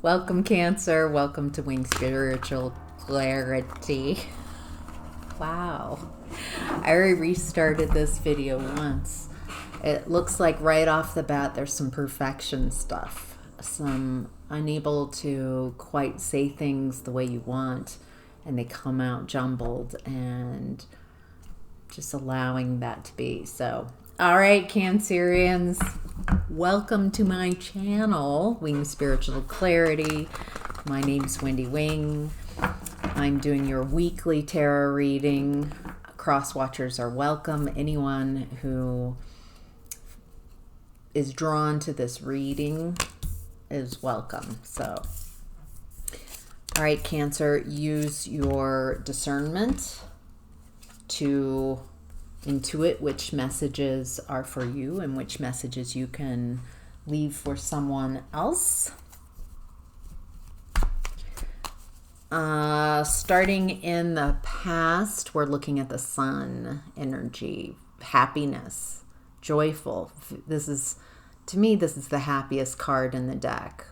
Welcome, Cancer. Welcome to Wing Spiritual Clarity. Wow. I already restarted this video once. It looks like right off the bat there's some perfection stuff. Some unable to quite say things the way you want, and they come out jumbled, and just allowing that to be. So, all right, Cancerians, welcome to my channel, Wing Spiritual Clarity. My name's Wendy Wing. I'm doing your weekly tarot reading. Cross watchers are welcome. Anyone who is drawn to this reading is welcome. So, all right, Cancer, use your discernment to intuit which messages are for you and which messages you can leave for someone else. Starting in the past, we're looking at the sun energy, happiness, joyful. This is, to me, this is the happiest card in the deck.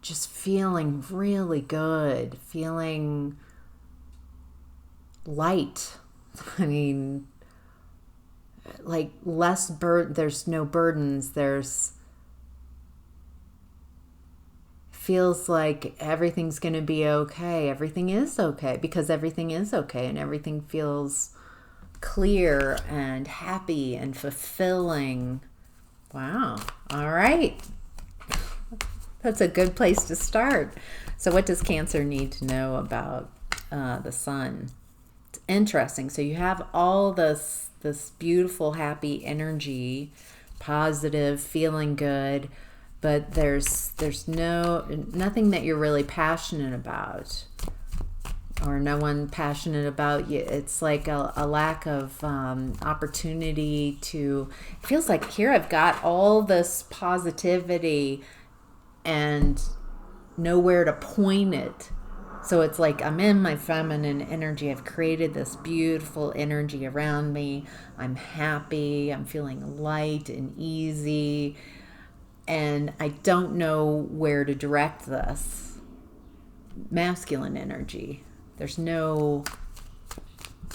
Just feeling really good, feeling light. I mean, like less there's no burdens. Feels like everything's going to be okay. Everything is okay because everything is okay, and everything feels clear and happy and fulfilling. Wow. All right. That's a good place to start. So what does Cancer need to know about the sun? It's interesting. So you have all this beautiful, happy energy, positive, feeling good, but there's nothing that you're really passionate about, or no one passionate about you. It's like a lack of opportunity to, it feels like here I've got all this positivity and nowhere to point it. So it's like I'm in my feminine energy. I've created this beautiful energy around me. I'm happy. I'm feeling light and easy. And I don't know where to direct this. Masculine energy. There's no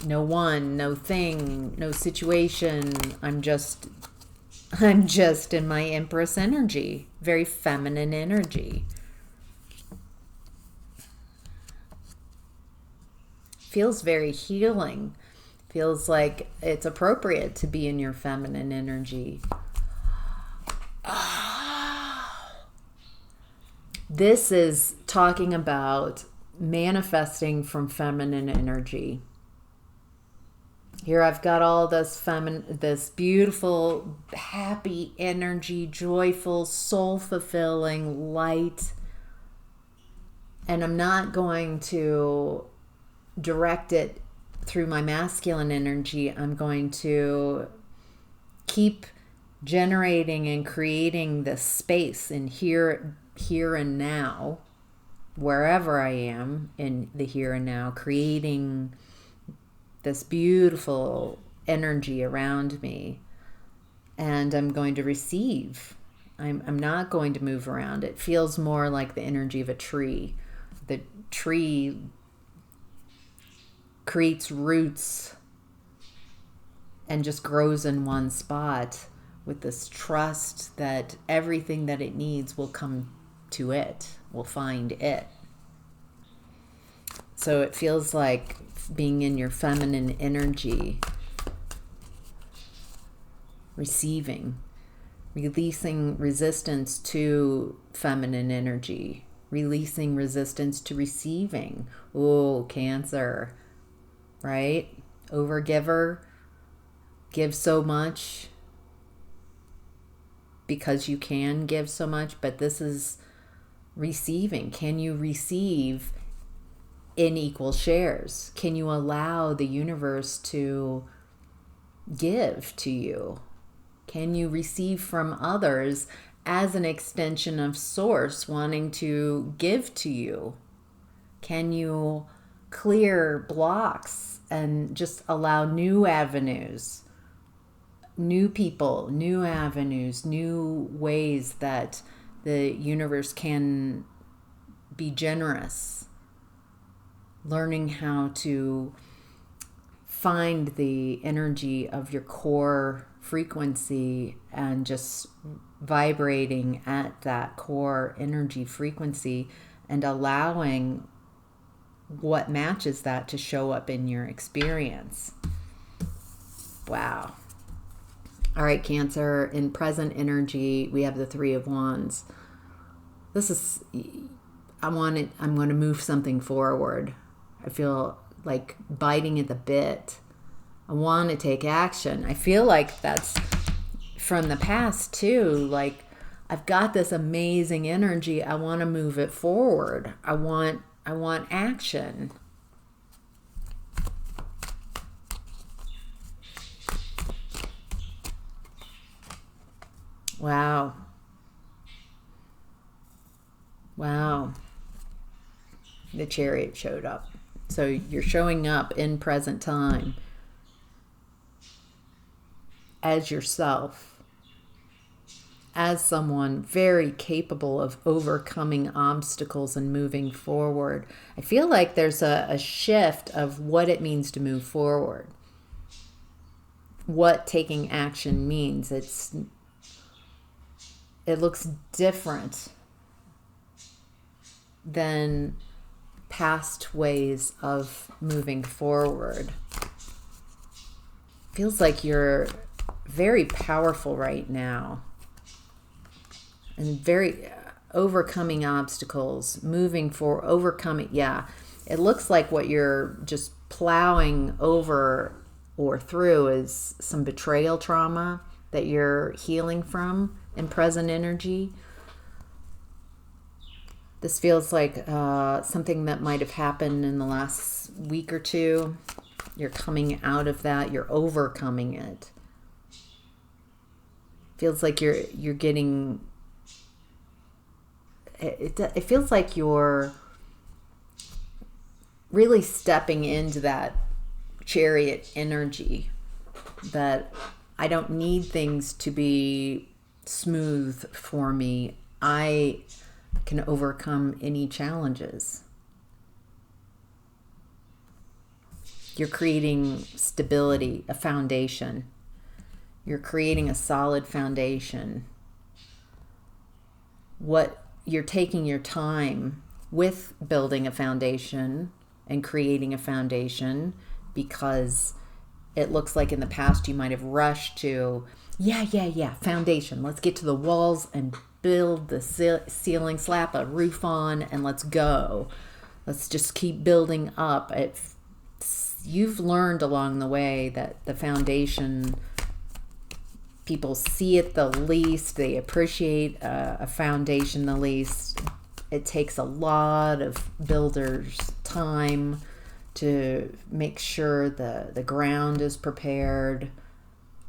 one, no thing, no situation. I'm just in my Empress energy. Very feminine energy. Feels very healing. Feels like it's appropriate to be in your feminine energy. This is talking about manifesting from feminine energy. Here I've got all this beautiful, happy energy, joyful, soul-fulfilling light. And I'm not going to direct it through my masculine energy. I'm going to keep generating and creating this space in here and now, wherever I am in the here and now, creating this beautiful energy around me. And I'm going to receive. I'm not going to move around. It feels more like the energy of a tree. The tree creates roots and just grows in one spot with this trust that everything that it needs will come to it, will find it. So it feels like being in your feminine energy, receiving, releasing resistance to feminine energy, releasing resistance to receiving. Oh, Cancer. Right? Overgiver, give so much because you can give so much, but this is receiving. Can you receive in equal shares? Can you allow the universe to give to you? Can you receive from others as an extension of source wanting to give to you? Can you clear blocks and just allow new avenues, new people, new avenues, new ways that the universe can be generous, learning how to find the energy of your core frequency and just vibrating at that core energy frequency and allowing what matches that to show up in your experience. Wow. All right, Cancer, in present energy, we have the Three of Wands. This is, I'm going to move something forward. I feel like biting at the bit. I want to take action. I feel like that's from the past too. Like, I've got this amazing energy. I want to move it forward. I want action. Wow. Wow. The Chariot showed up. So you're showing up in present time as yourself, as someone very capable of overcoming obstacles and moving forward. I feel like there's a shift of what it means to move forward, what taking action means. It looks different than past ways of moving forward. Feels like you're very powerful right now and very overcoming obstacles, moving for overcoming. Yeah, it looks like what you're just plowing over or through is some betrayal trauma that you're healing from in present energy. This feels like something that might have happened in the last week or two. You're coming out of that. You're overcoming it. Feels like you're getting. It feels like you're really stepping into that Chariot energy. That I don't need things to be smooth for me. I can overcome any challenges. You're creating stability, a foundation. You're creating a solid foundation. What you're taking your time with building a foundation and creating a foundation, because it looks like in the past you might have rushed to, foundation. Let's get to the walls and build the ceiling, slap a roof on, and let's go. Let's just keep building up. You've learned along the way that the foundation, people see it the least. They appreciate a foundation the least. It takes a lot of builders' time to make sure the ground is prepared,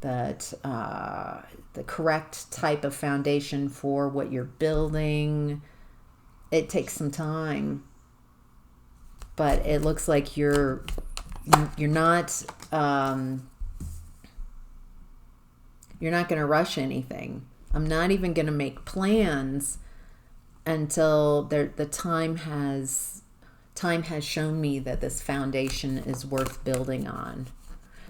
that the correct type of foundation for what you're building. It takes some time, but it looks like you're not going to rush anything. I'm not even going to make plans until the time has shown me that this foundation is worth building on.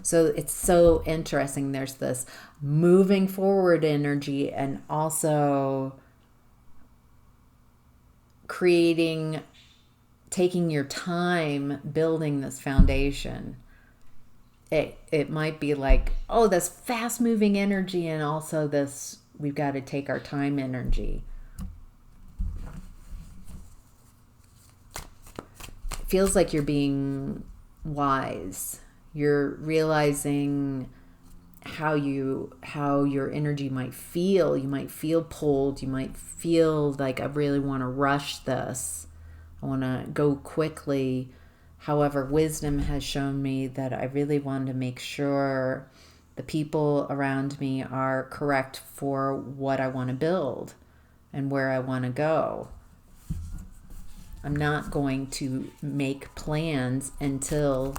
So it's so interesting. There's this moving forward energy and also taking your time building this foundation. It might be like, oh, this fast moving energy, and also this, we've got to take our time energy. It feels like you're being wise. You're realizing how your energy might feel. You might feel pulled. You might feel like, I really want to rush this. I want to go quickly. However, wisdom has shown me that I really want to make sure the people around me are correct for what I want to build and where I want to go. I'm not going to make plans until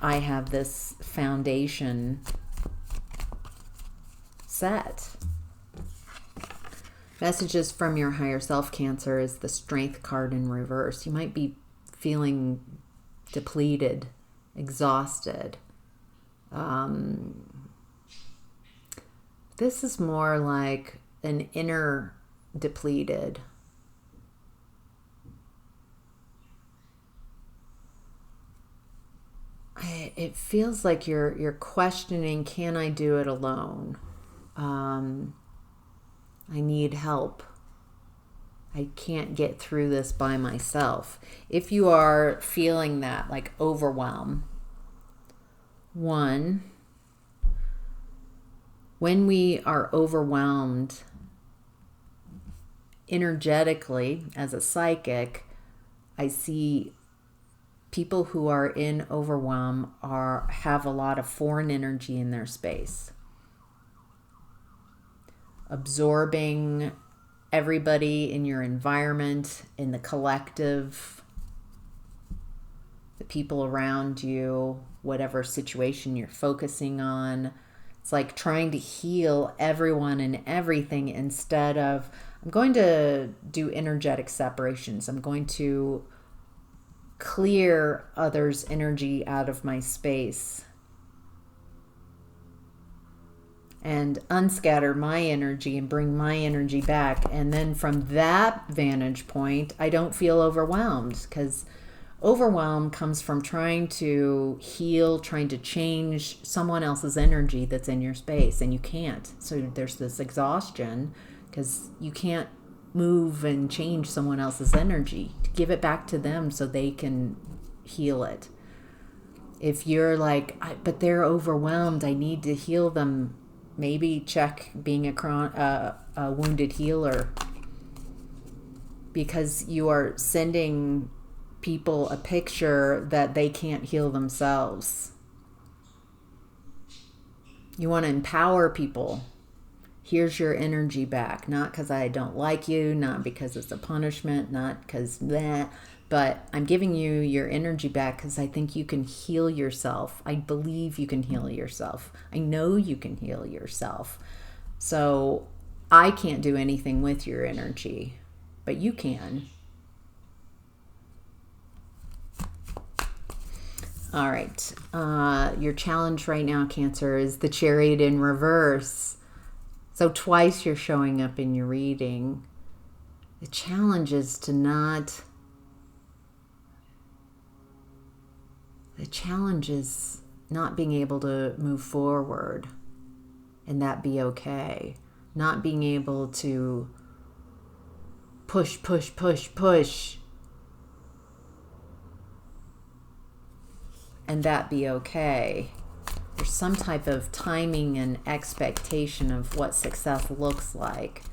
I have this foundation set. Messages from your higher self, Cancer, is the Strength card in reverse. You might be feeling depleted, exhausted. This is more like an inner depleted. It feels like you're questioning, can I do it alone? I need help. I can't get through this by myself. If you are feeling that, like overwhelm, one, when we are overwhelmed energetically as a psychic, I see people who are in overwhelm have a lot of foreign energy in their space, absorbing everybody in your environment, in the collective, the people around you, whatever situation you're focusing on. It's like trying to heal everyone and everything instead of, I'm going to do energetic separations. I'm going to clear others' energy out of my space and unscatter my energy and bring my energy back. And then from that vantage point, I don't feel overwhelmed, because overwhelm comes from trying to heal, trying to change someone else's energy that's in your space, and you can't. So there's this exhaustion because you can't move and change someone else's energy to give it back to them so they can heal it. If you're like, but they're overwhelmed, I need to heal them, maybe check being a wounded healer, because you are sending people a picture that they can't heal themselves. You want to empower people. Here's your energy back. Not because I don't like you, not because it's a punishment, not because that, but I'm giving you your energy back because I think you can heal yourself. I believe you can heal yourself. I know you can heal yourself. So I can't do anything with your energy, but you can. All right. Your challenge right now, Cancer, is the Chariot in reverse. So twice you're showing up in your reading. The challenge is to not... The challenge is not being able to move forward and that be okay. Not being able to push and that be okay. There's some type of timing and expectation of what success looks like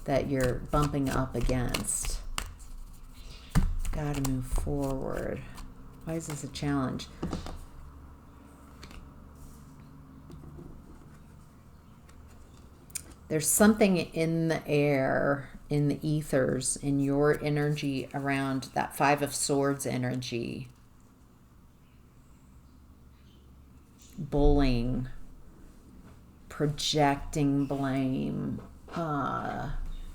that you're bumping up against. Gotta move forward. Why is this a challenge? There's something in the air, in the ethers, in your energy around that Five of Swords energy. Bullying, projecting blame,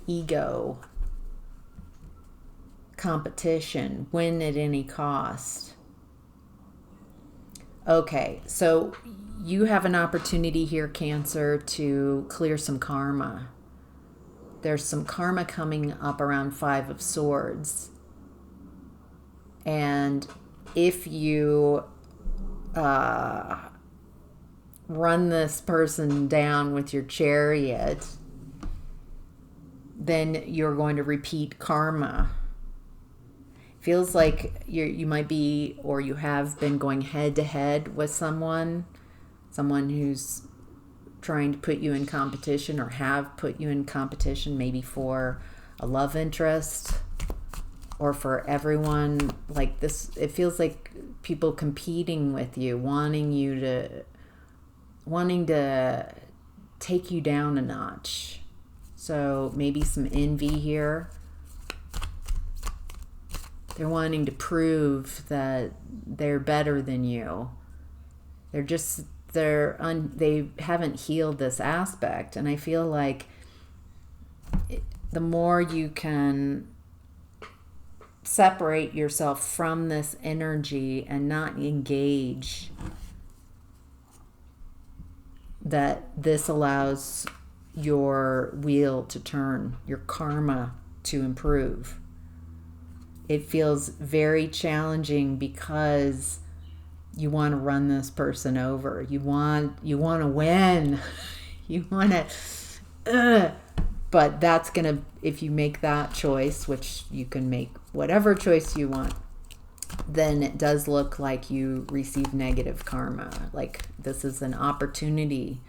ego, competition, win at any cost. Okay, so you have an opportunity here, Cancer, to clear some karma. There's some karma coming up around Five of Swords. And if you run this person down with your chariot, then you're going to repeat karma. Feels like you might be, or you have been going head to head with someone who's trying to put you in competition, or have put you in competition, maybe for a love interest or for everyone. Like this, it feels like people competing with you, wanting to take you down a notch. So maybe some envy here. They're wanting to prove that they're better than you. They haven't healed this aspect. And I feel like the more you can separate yourself from this energy and not engage, that this allows your wheel to turn, your karma to improve. It feels very challenging because you want to run this person over. You want to win. You want to but that's going to, if you make that choice, which you can make whatever choice you want, then it does look like you receive negative karma. Like this is an opportunity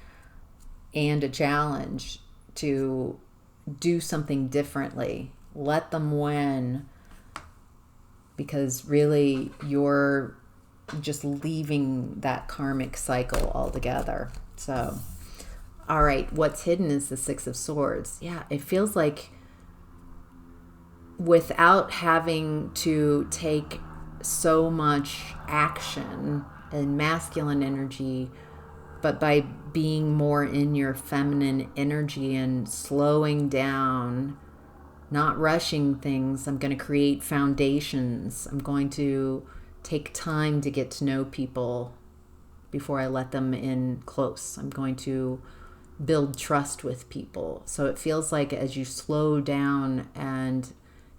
and a challenge to do something differently. Let them win, because really you're just leaving that karmic cycle altogether. So, all right, what's hidden is the Six of Swords. Yeah, it feels like without having to take so much action and masculine energy, but by being more in your feminine energy and slowing down, not rushing things, I'm going to create foundations. I'm going to take time to get to know people before I let them in close. I'm going to build trust with people. So it feels like as you slow down and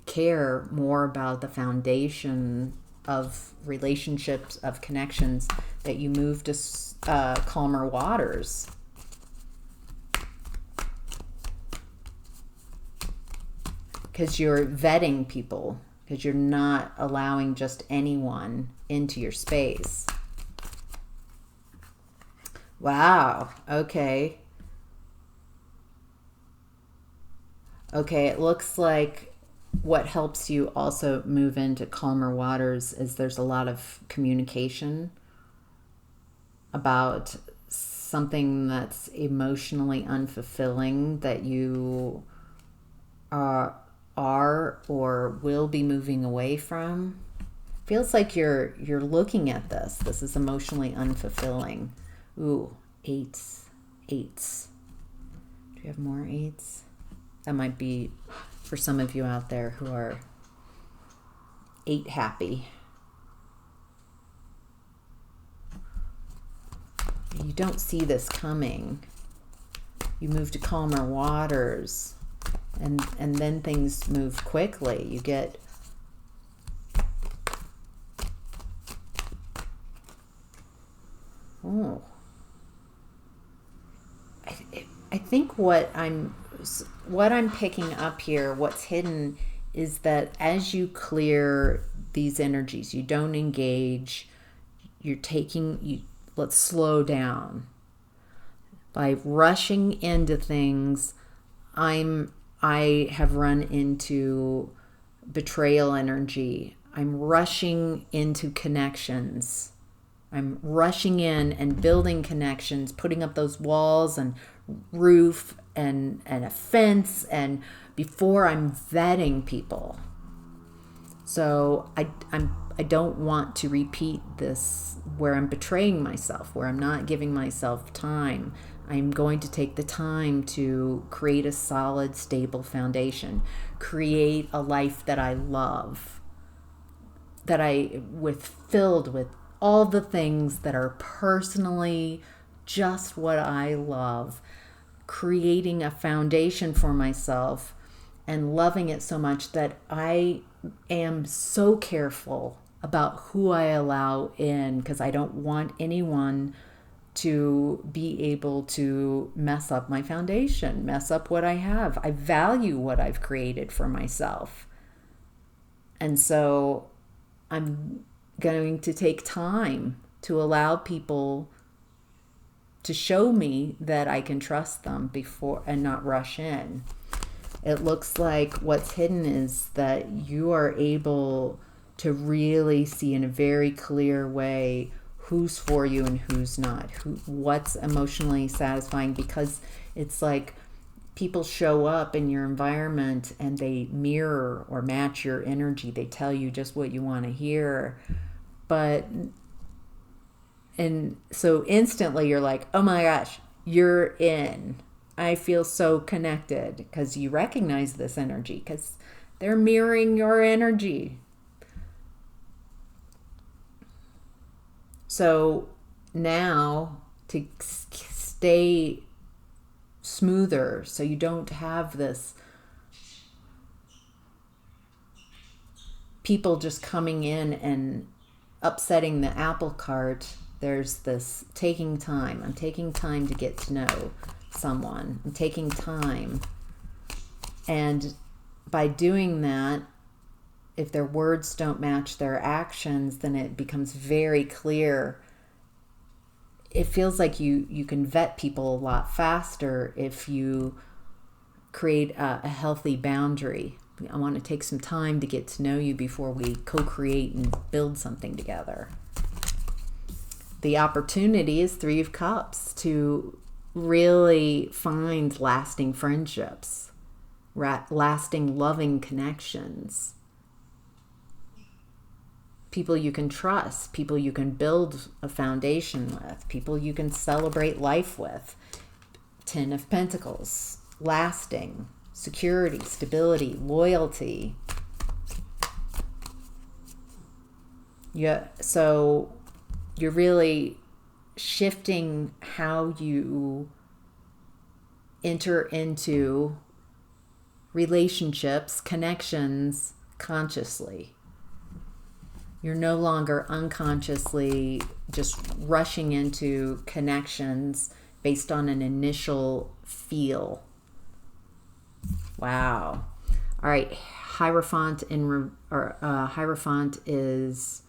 care more about the foundation of relationships, of connections, that you move to calmer waters. Because you're vetting people, because you're not allowing just anyone into your space. Wow. Okay. Okay, it looks like what helps you also move into calmer waters is there's a lot of communication about something that's emotionally unfulfilling that you are or will be moving away from. Feels like you're looking at this. This is emotionally unfulfilling. Ooh, eights. Do you have more eights? That might be for some of you out there who are 8 happy. You don't see this coming. You move to calmer waters, and then things move quickly. You get I think what I'm picking up here, what's hidden, is that as you clear these energies, you don't engage, let's slow down. By rushing into things, I have run into betrayal energy. I'm rushing into connections. I'm rushing in and building connections, putting up those walls and roof and a fence, and before I'm vetting people. So I don't want to repeat this where I'm betraying myself, where I'm not giving myself time. I'm going to take the time to create a solid, stable foundation, create a life that I love, filled with all the things that are personally just what I love, creating a foundation for myself and loving it so much that I am so careful about who I allow in, because I don't want anyone to be able to mess up my foundation, mess up what I have. I value what I've created for myself. And so I'm going to take time to allow people to show me that I can trust them before and not rush in. It looks like what's hidden is that you are able to really see in a very clear way who's for you and who's not, what's emotionally satisfying, because it's like people show up in your environment and they mirror or match your energy. They tell you just what you want to hear. And so instantly you're like, oh my gosh, you're in. I feel so connected, because you recognize this energy, because they're mirroring your energy. So now, to stay smoother, so you don't have this people just coming in and upsetting the apple cart, there's this taking time. I'm taking time to get to know someone. I'm taking time. And by doing that, if their words don't match their actions, then it becomes very clear. It feels like you can vet people a lot faster if you create a healthy boundary. I want to take some time to get to know you before we co-create and build something together. The opportunity is Three of Cups to really find lasting friendships, lasting loving connections. People you can trust, people you can build a foundation with, people you can celebrate life with. Ten of Pentacles, lasting, security, stability, loyalty. Yeah, so you're really shifting how you enter into relationships, connections consciously. You're no longer unconsciously just rushing into connections based on an initial feel. Wow. All right. Hierophant Hierophant is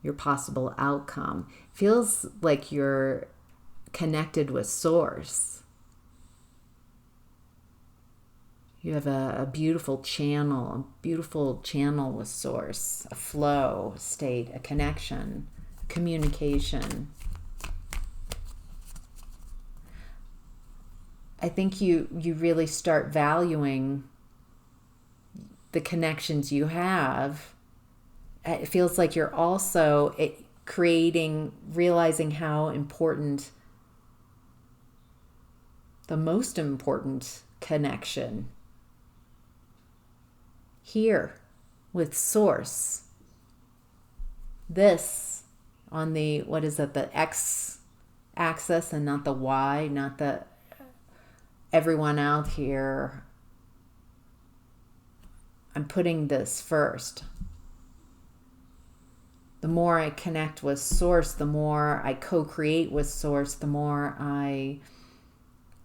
your possible outcome. Feels like you're connected with Source. You have a beautiful channel with Source, a flow state, a connection, communication. I think you really start valuing the connections you have. It feels like you're also realizing how important, the most important connection here with Source. This on the, what is it, the X axis and not the Y, not the everyone out here. I'm putting this first. The more I connect with Source, the more I co-create with Source, the more I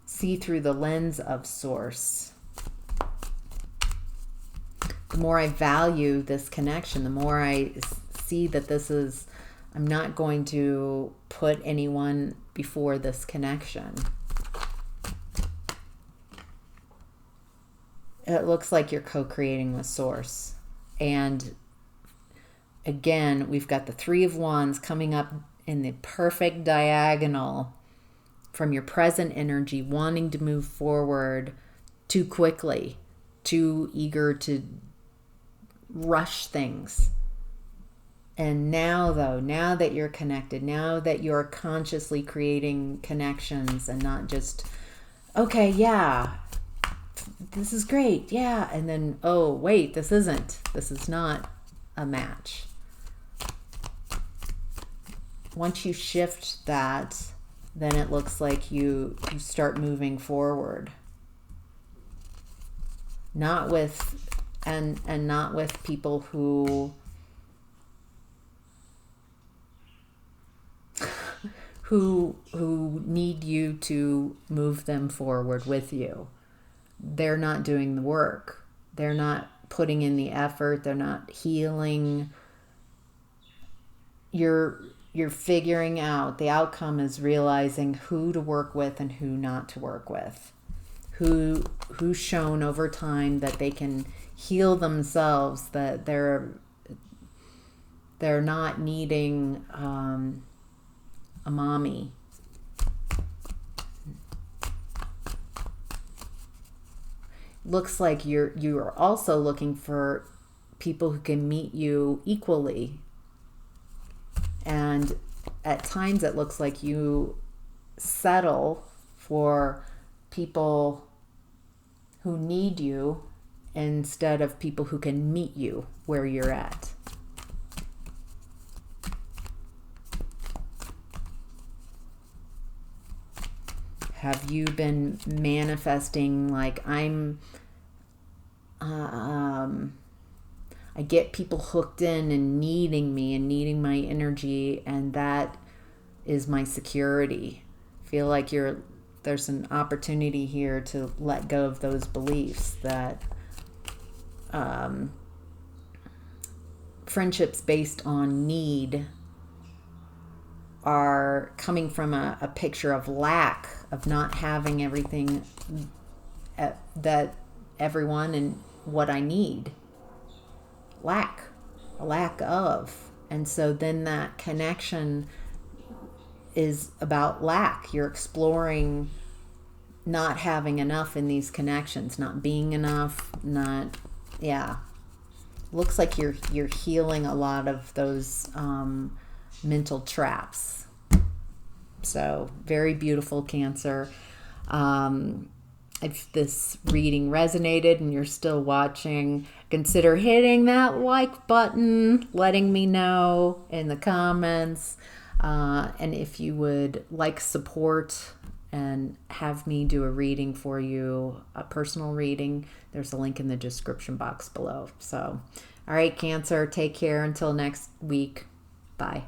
see through the lens of Source. The more I value this connection, the more I see that I'm not going to put anyone before this connection. It looks like you're co-creating with Source. And again, we've got the Three of Wands coming up in the perfect diagonal from your present energy, wanting to move forward too quickly, too eager to rush things. And now that you're connected, now that you're consciously creating connections and not just, okay, yeah, this is great, yeah, and then, oh, wait, this is not a match. Once you shift that, then it looks like you start moving forward. Not with people who need you to move them forward with you. They're not doing the work. They're not putting in the effort. They're not healing. You're figuring out, the outcome is realizing who to work with and who not to work with. Who's shown over time that they can heal themselves, that they're not needing a mommy. Looks like you're also looking for people who can meet you equally. And at times it looks like you settle for people who need you instead of people who can meet you where you're at. Have you been manifesting like I get people hooked in and needing me and needing my energy, and that is my security. Feel like there's an opportunity here to let go of those beliefs that friendships based on need are coming from a picture of lack, of not having everything that everyone and what I need. A lack of. And so then that connection is about lack. You're exploring not having enough in these connections, not being enough, looks like you're healing a lot of those mental traps. So very beautiful, Cancer. If this reading resonated and you're still watching, consider hitting that like button, letting me know in the comments. And if you would like support and have me do a reading for you, a personal reading, there's a link in the description box below. So, all right, Cancer, take care until next week. Bye.